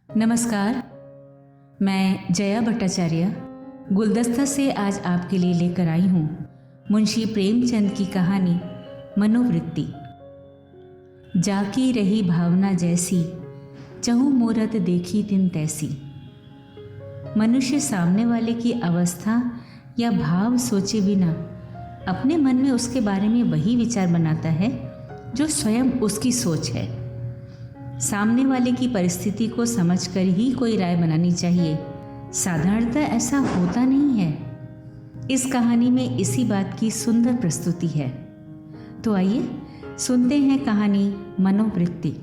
नमस्कार। मैं जया भट्टाचार्य गुलदस्ता से आज आपके लिए लेकर आई हूँ मुंशी प्रेमचंद की कहानी मनोवृत्ति। जाकी रही भावना जैसी, चहु मूरत देखी तिन तैसी। मनुष्य सामने वाले की अवस्था या भाव सोचे बिना अपने मन में उसके बारे में वही विचार बनाता है जो स्वयं उसकी सोच है। सामने वाले की परिस्थिति को समझकर ही कोई राय बनानी चाहिए। साधारणतः ऐसा होता नहीं है। इस कहानी में इसी बात की सुंदर प्रस्तुति है। तो आइए सुनते हैं कहानी मनोवृत्ति।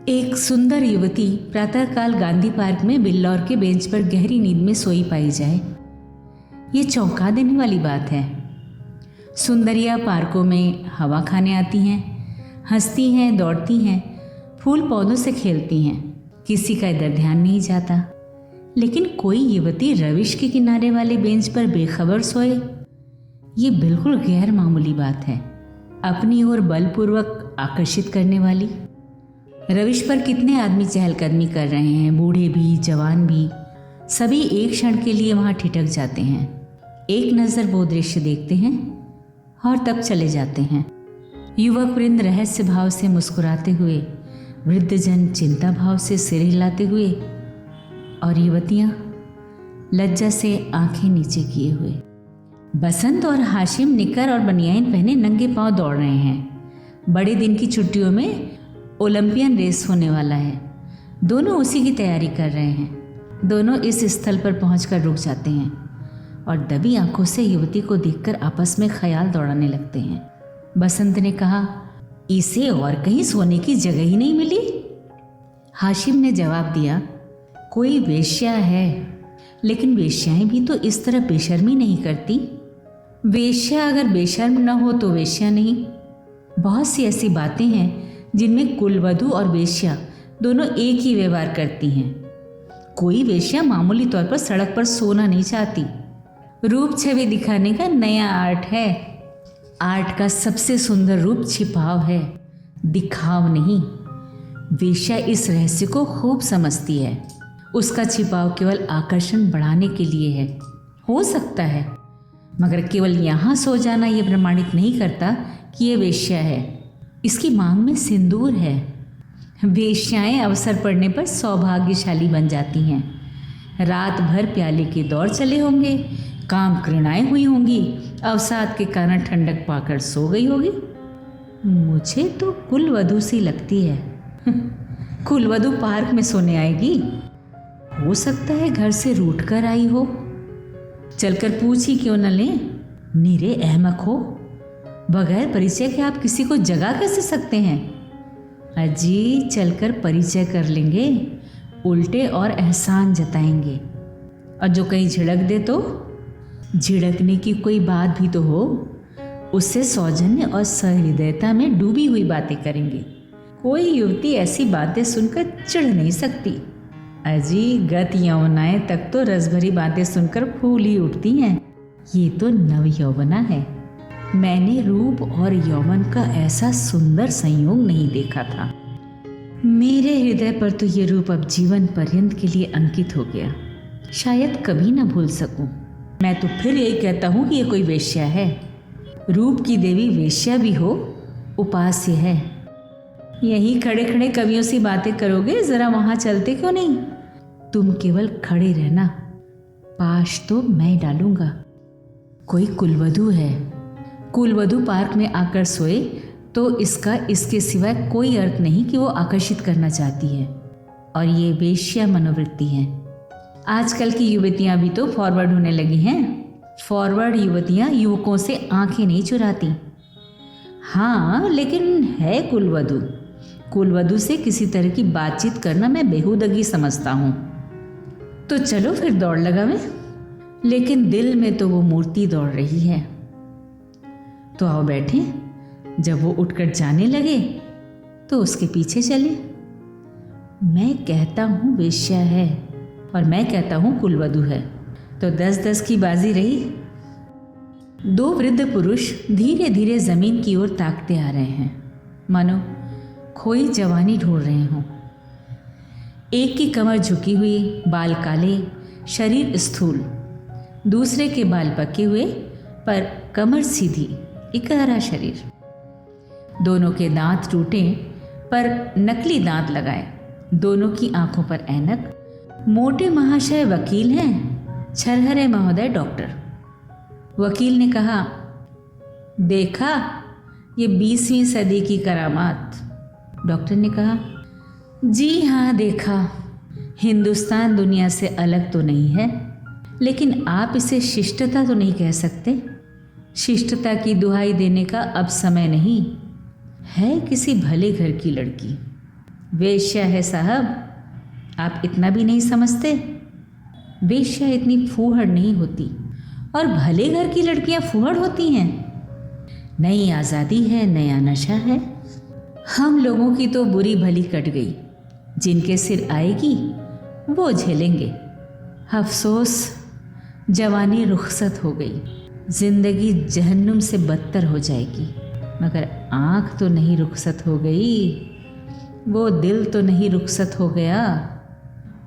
एक सुंदर युवती प्रातःकाल गांधी पार्क में बिल्लौर के बेंच पर गहरी नींद में सोई पाई जाए, ये चौंका देने वाली बात है। सुंदरियां पार्कों में हवा खाने आती हैं, हंसती हैं, दौड़ती हैं, फूल पौधों से खेलती हैं, किसी का इधर ध्यान नहीं जाता। लेकिन कोई युवती रविश के किनारे वाले बेंच पर बेखबर सोए, ये बिल्कुल गैर मामूली बात है। अपनी ओर बलपूर्वक आकर्षित करने वाली। रविश पर कितने आदमी चहलकदमी कर रहे हैं, बूढ़े भी जवान भी, सभी एक क्षण के लिए वहां ठिठक जाते हैं। एक नज़र वो दृश्य देखते हैं और तब चले जाते हैं। युवक वृंद रहस्य भाव से मुस्कुराते हुए, वृद्धजन चिंता भाव से सिर हिलाते हुए, और युवतियां लज्जा से आंखें नीचे किए हुए। बसंत और हाशिम निकर और बनियाइन पहने नंगे पांव दौड़ रहे हैं। बड़े दिन की छुट्टियों में ओलंपियन रेस होने वाला है। दोनों उसी की तैयारी कर रहे हैं। दोनों इस स्थल पर पहुंचकर रुक जाते हैं और दबी आंखों से युवती को देखकर आपस में ख्याल दौड़ाने लगते हैं। बसंत ने कहा, इसे और कहीं सोने की जगह ही नहीं मिली। हाशिम ने जवाब दिया, कोई वेश्या है, लेकिन वेश्याएं भी तो इस तरह बेशर्मी नहीं करती। वेश्या अगर बेशर्म न हो तो वेश्या नहीं। बहुत सी ऐसी बातें हैं जिनमें कुलवधू और वेश्या दोनों एक ही व्यवहार करती हैं। कोई वेश्या मामूली तौर पर सड़क पर सोना नहीं चाहती। रूप छवि दिखाने का नया आर्ट है। आर्ट का सबसे सुंदर रूप छिपाव है, दिखाव नहीं। वेश्या इस रहस्य को खूब समझती है। उसका छिपाव केवल आकर्षण बढ़ाने के लिए है, हो सकता है, मगर केवल यहाँ सो जाना यह प्रमाणित नहीं करता कि यह वेश्या है। इसकी मांग में सिंदूर है। वेश्याएं अवसर पड़ने पर सौभाग्यशाली बन जाती हैं। रात भर प्याले के दौर चले होंगे, काम कृणाएं हुई होंगी, अवसाद के कारण ठंडक पाकर सो गई होगी। मुझे तो कुलवधू सी लगती है। कुलवधू पार्क में सोने आएगी? हो सकता है घर से रूठ कर आई हो। चलकर पूछ ही क्यों न लें। निरे अहमक हो, बगैर परिचय के आप किसी को जगा कैसे सकते हैं? अजी चलकर परिचय कर लेंगे, उल्टे और एहसान जताएंगे। और जो कहीं झिड़क दे तो झिड़कने की कोई बात भी तो हो, उससे सौजन्य और सहृदयता में डूबी हुई बातें करेंगे। कोई युवती ऐसी बातें सुनकर चिढ़ नहीं सकती। अजी गत यौवनाएं तक तो रसभरी बातें सुनकर फूल ही उठती हैं। ये तो नव यौवना है। मैंने रूप और यौवन का ऐसा सुंदर संयोग नहीं देखा था। मेरे हृदय पर तो ये रूप अब जीवन पर्यंत के लिए अंकित हो गया, शायद कभी न भूल सकूं। मैं तो फिर यही कहता हूँ कि ये कोई वेश्या है। रूप की देवी वेश्या भी हो, उपास्य है। यही खड़े खड़े कवियों सी बातें करोगे, जरा वहां चलते क्यों नहीं? तुम केवल खड़े रहना, पाश तो मैं डालूंगा। कोई कुलवधू है। कुलवधू पार्क में आकर सोए तो इसका इसके सिवाय कोई अर्थ नहीं कि वो आकर्षित करना चाहती है। और ये वेश्या मनोवृत्ति है। आजकल की युवतियां भी तो फॉरवर्ड होने लगी हैं। फॉरवर्ड युवतियां युवकों से आंखें नहीं चुराती। हाँ, लेकिन है कुलवधू। कुलवधू से किसी तरह की बातचीत करना मैं बेहुदगी समझता हूँ। तो चलो फिर दौड़ लगावें। लेकिन दिल में तो वो मूर्ति दौड़ रही है। तो आओ बैठे। जब वो उठकर जाने लगे तो उसके पीछे चले। मैं कहता हूँ वेश्या है और मैं कहता हूँ कुलवधू है, तो 10-10 की बाजी रही। दो वृद्ध पुरुष धीरे धीरे जमीन की ओर ताकते आ रहे हैं, मानो खोई जवानी ढूंढ रहे हों। एक की कमर झुकी हुई, बाल काले, शरीर स्थूल। दूसरे के बाल पके हुए पर कमर सीधी, इकहरा शरीर। दोनों के दांत टूटे पर नकली दांत लगाए। दोनों की आंखों पर ऐनक। मोटे महाशय वकील हैं, छरहरे महोदय डॉक्टर। वकील ने कहा, देखा ये 20वीं सदी की करामात। डॉक्टर ने कहा, जी हाँ देखा। हिंदुस्तान दुनिया से अलग तो नहीं है, लेकिन आप इसे शिष्टता तो नहीं कह सकते। शिष्टता की दुहाई देने का अब समय नहीं है। किसी भले घर की लड़की वेश्या है साहब, आप इतना भी नहीं समझते। वेश्या इतनी फूहड़ नहीं होती, और भले घर की लड़कियां फूहड़ होती हैं। नई आज़ादी है, नया नशा है। हम लोगों की तो बुरी भली कट गई। जिनके सिर आएगी वो झेलेंगे। अफसोस, जवानी रुखसत हो गई। जिंदगी जहन्नुम से बदतर हो जाएगी। मगर आँख तो नहीं रुखसत हो गई, वो दिल तो नहीं रुखसत हो गया।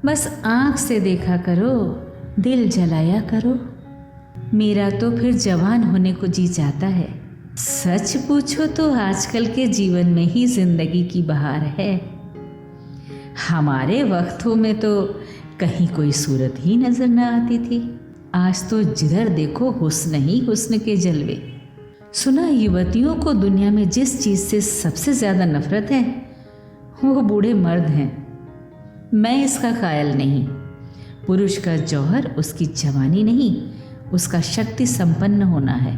बस आँख से देखा करो, दिल जलाया करो। मेरा तो फिर जवान होने को जी चाहता है। सच पूछो तो आजकल के जीवन में ही जिंदगी की बहार है। हमारे वक्तों में तो कहीं कोई सूरत ही नजर न आती थी। आज तो जिधर देखो हुस्न ही हुस्न के जलवे। सुना युवतियों को दुनिया में जिस चीज़ से सबसे ज़्यादा नफरत है वो बूढ़े मर्द हैं। मैं इसका कायल नहीं। पुरुष का जौहर उसकी जवानी नहीं, उसका शक्ति संपन्न होना है।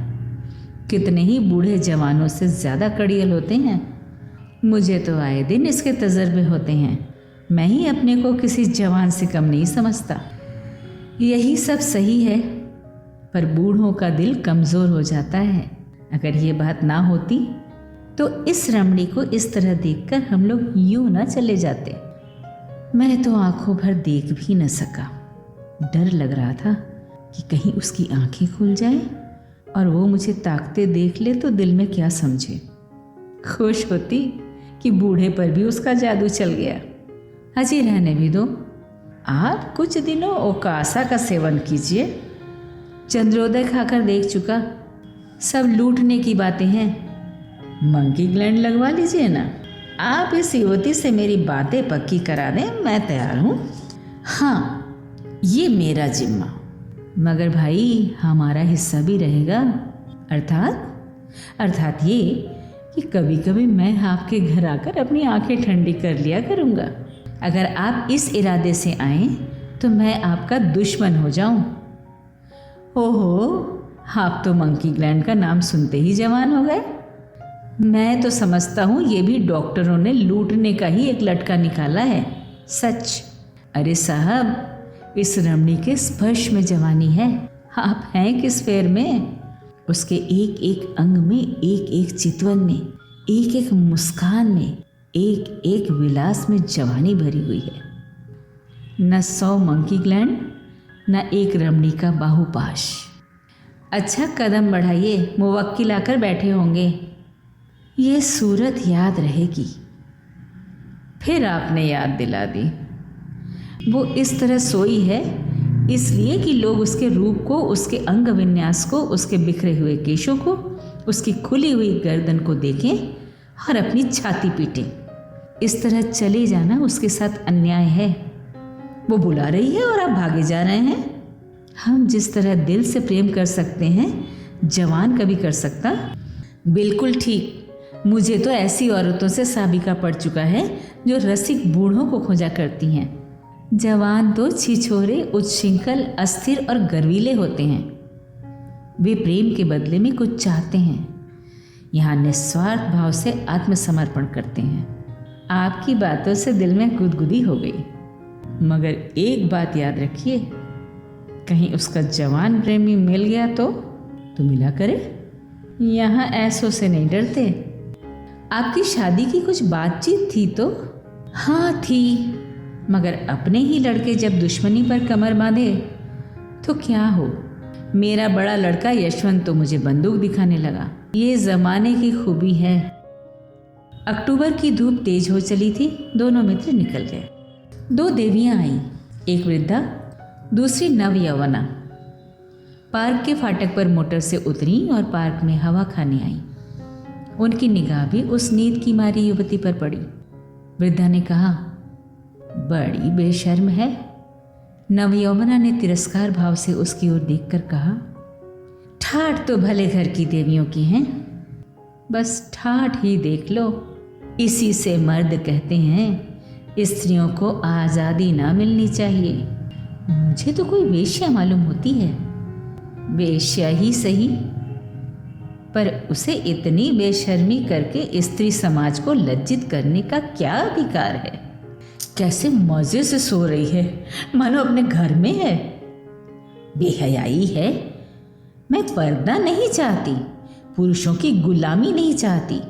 कितने ही बूढ़े जवानों से ज़्यादा कड़ियल होते हैं। मुझे तो आए दिन इसके तजर्बे होते हैं। मैं ही अपने को किसी जवान से कम नहीं समझता। यही सब सही है, पर बूढ़ों का दिल कमज़ोर हो जाता है। अगर ये बात ना होती तो इस रमणी को इस तरह देखकर हम लोग यूं ना चले जाते। मैं तो आंखों भर देख भी न सका। डर लग रहा था कि कहीं उसकी आंखें खुल जाए और वो मुझे ताकते देख ले तो दिल में क्या समझे। खुश होती कि बूढ़े पर भी उसका जादू चल गया। अजी रहने भी दो। आप कुछ दिनों ओकासा का सेवन कीजिए। चंद्रोदय खाकर देख चुका। सब लूटने की बातें हैं। मंकी ग्लैंड लगवा लीजिए ना। आप इस युवती से मेरी बातें पक्की करा दें, मैं तैयार हूँ। हाँ, ये मेरा जिम्मा। मगर भाई हमारा हिस्सा भी रहेगा। अर्थात ये कि कभी कभी मैं आपके घर आकर अपनी आंखें ठंडी कर लिया करूँगा। अगर आप इस इरादे से आएँ तो मैं आपका दुश्मन हो जाऊँ। ओहो, आप तो मंकी ग्लैंड का नाम सुनते ही जवान हो गए। मैं तो समझता हूँ ये भी डॉक्टरों ने लूटने का ही एक लटका निकाला है। सच। अरे साहब, इस रमणी के स्पर्श में जवानी है। आप हैं किस फेर में? उसके एक एक अंग में, एक एक चितवन में, एक एक मुस्कान में, एक एक विलास में जवानी भरी हुई है। न 100 मंकी ग्लैंड, न एक रमणी का बाहुपाश। अच्छा, कदम बढ़ाइए, मुवक्किल आकर बैठे होंगे। ये सूरत याद रहेगी। फिर आपने याद दिला दी। वो इस तरह सोई है इसलिए कि लोग उसके रूप को, उसके अंग विन्यास को, उसके बिखरे हुए केशों को, उसकी खुली हुई गर्दन को देखें और अपनी छाती पीटें। इस तरह चले जाना उसके साथ अन्याय है। वो बुला रही है और आप भागे जा रहे हैं। हम जिस तरह दिल से प्रेम कर सकते हैं, जवान कभी कर सकता? बिल्कुल ठीक। मुझे तो ऐसी औरतों से साबिका पड़ चुका है जो रसिक बूढ़ों को खोजा करती हैं। जवान तो छिछोरे, उच्छृंखल, अस्थिर और गर्वीले होते हैं। वे प्रेम के बदले में कुछ चाहते हैं। यहाँ निस्वार्थ भाव से आत्मसमर्पण करते हैं। आपकी बातों से दिल में गुदगुदी हो गई। मगर एक बात याद रखिए, कहीं उसका जवान प्रेमी मिल गया तो मिला करे। यहाँ ऐसों से नहीं डरते। आपकी शादी की कुछ बातचीत थी तो? हाँ थी, मगर अपने ही लड़के जब दुश्मनी पर कमर बांधे तो क्या हो। मेरा बड़ा लड़का यशवंत तो मुझे बंदूक दिखाने लगा। ये ज़माने की खूबी है। अक्टूबर की धूप तेज हो चली थी। दोनों मित्र निकल गए। 2 देवियां आईं, एक वृद्धा, दूसरी नवयौवना। पार्क के फाटक पर मोटर से उतरी और पार्क में हवा खाने आईं। उनकी निगाह भी उस नींद की मारी युवती पर पड़ी। वृद्धा ने कहा, बड़ी बेशर्म है। नवयौवना ने तिरस्कार भाव से उसकी ओर देखकर कहा, ठाठ तो भले घर की देवियों की हैं, बस ठाठ ही देख लो। इसी से मर्द कहते हैं स्त्रियों को आज़ादी ना मिलनी चाहिए। मुझे तो कोई वेश्या मालूम होती है। वेश्या ही सही, पर उसे इतनी बेशर्मी करके स्त्री समाज को लज्जित करने का क्या अधिकार है? कैसे मजे से सो रही है, मानो अपने घर में है। बेहयाई है। मैं पर्दा नहीं चाहती, पुरुषों की गुलामी नहीं चाहती,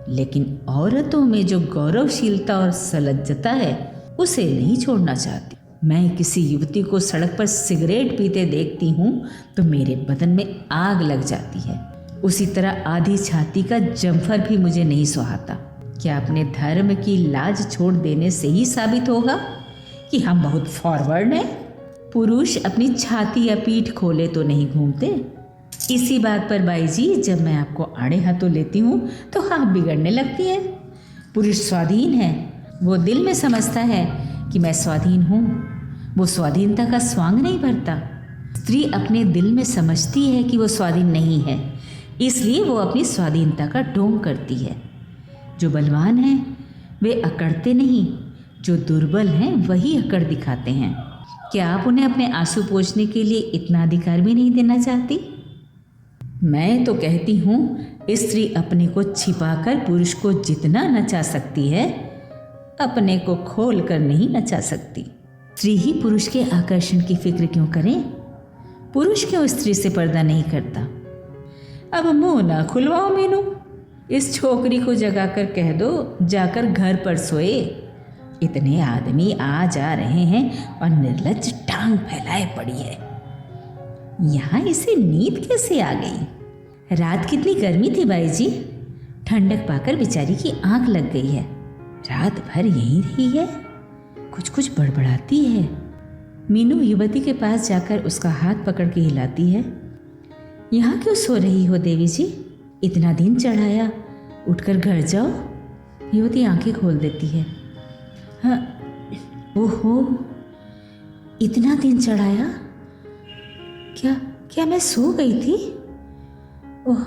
लेकिन औरतों में जो गौरवशीलता और सलज्जता है उसे नहीं छोड़ना चाहती। मैं किसी युवती को सड़क पर सिगरेट पीते देखती हूँ तो मेरे बदन में आग लग जाती है। उसी तरह आधी छाती का जम्फर भी मुझे नहीं सुहाता। क्या अपने धर्म की लाज छोड़ देने से ही साबित होगा कि हम बहुत फॉरवर्ड हैं? पुरुष अपनी छाती या पीठ खोले तो नहीं घूमते। इसी बात पर बाई जी, जब मैं आपको आड़े हाथों लेती हूँ तो आप बिगड़ने लगती है। पुरुष स्वाधीन है, वो दिल में समझता है कि मैं स्वाधीन हूँ। वो स्वाधीनता का स्वांग नहीं भरता। स्त्री अपने दिल में समझती है कि वो स्वाधीन नहीं है, इसलिए वो अपनी स्वाधीनता का ढोंग करती है। जो बलवान हैं वे अकड़ते नहीं, जो दुर्बल हैं वही अकड़ दिखाते हैं। क्या आप उन्हें अपने आंसू पोंछने के लिए इतना अधिकार भी नहीं देना चाहती? मैं तो कहती हूँ स्त्री अपने को छिपाकर पुरुष को जितना नचा सकती है, अपने को खोल कर नहीं नचा सकती। स्त्री ही पुरुष के आकर्षण की फिक्र क्यों करें? पुरुष क्यों स्त्री से पर्दा नहीं करता? अब मुंह ना खुलवाओ मीनू। इस छोकरी को जगाकर कह दो जाकर घर पर सोए। इतने आदमी आ जा रहे हैं और निर्लज्ज टांग फैलाए पड़ी है। यहाँ इसे नींद कैसे आ गई? रात कितनी गर्मी थी बाई जी, ठंडक पाकर बेचारी की आंख लग गई है। रात भर यहीं रही है, कुछ कुछ बड़बड़ाती है। मीनू युवती के पास जाकर उसका हाथ पकड़ के हिलाती है। यहाँ क्यों सो रही हो देवी जी? इतना दिन चढ़ाया, उठकर घर जाओ। युवती आंखें खोल देती है। हाँ, ओहो, इतना दिन चढ़ाया? क्या मैं सो गई थी? ओह,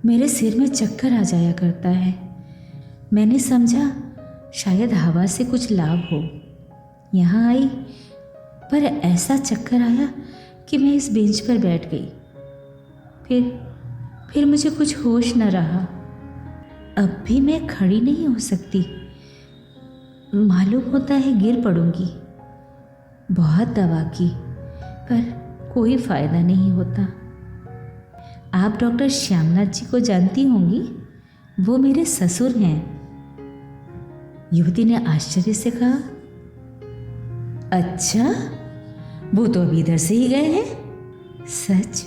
मेरे सिर में चक्कर आ जाया करता है। मैंने समझा शायद हवा से कुछ लाभ हो। यहाँ आई पर ऐसा चक्कर आया कि मैं इस बेंच पर बैठ गई। फिर मुझे कुछ होश न रहा। अब भी मैं खड़ी नहीं हो सकती। मालूम होता है गिर पड़ूंगी। बहुत दवा की पर कोई फायदा नहीं होता। आप डॉक्टर श्यामनाथ जी को जानती होंगी, वो मेरे ससुर हैं। युवती ने आश्चर्य से कहा, अच्छा, वो तो अभी इधर से ही गए हैं। सच?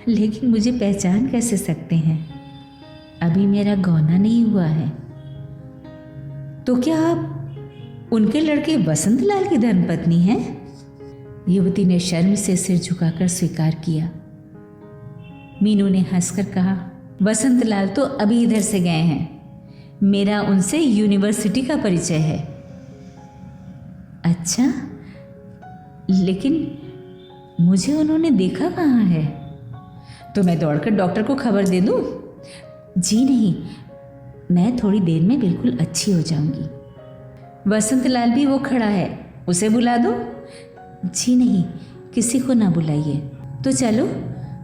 लेकिन मुझे पहचान कैसे सकते हैं? अभी मेरा गौना नहीं हुआ है। तो क्या आप उनके लड़के वसंत लाल की धर्मपत्नी हैं? युवती ने शर्म से सिर झुकाकर स्वीकार किया। मीनू ने हंसकर कहा, वसंत लाल तो अभी इधर से गए हैं। मेरा उनसे यूनिवर्सिटी का परिचय है। अच्छा, लेकिन मुझे उन्होंने देखा कहाँ है? तो मैं दौड़कर डॉक्टर को खबर दे दूँ? जी नहीं, मैं थोड़ी देर में बिल्कुल अच्छी हो जाऊंगी। वसंत लाल भी वो खड़ा है, उसे बुला दो? जी नहीं, किसी को ना बुलाइए। तो चलो,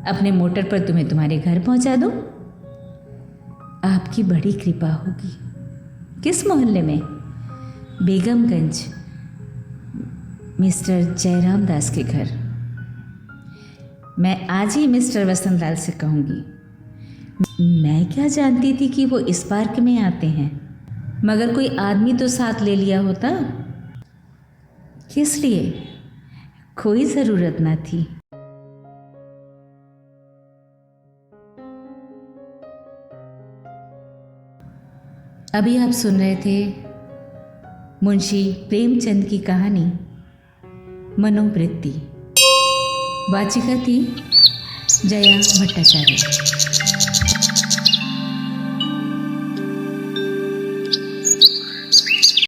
अपने मोटर पर तुम्हें तुम्हारे घर पहुंचा दूं? आपकी बड़ी कृपा होगी। किस मोहल्ले में? बेगमगंज, मिस्टर जयराम दास के घर। मैं आज ही मिस्टर वसंत लाल से कहूँगी। मैं क्या जानती थी कि वो इस पार्क में आते हैं, मगर कोई आदमी तो साथ ले लिया होता। किस लिए? कोई ज़रूरत न थी। अभी आप सुन रहे थे मुंशी प्रेमचंद की कहानी मनोवृत्ति। वाचिका थी जया भट्टाचार्य।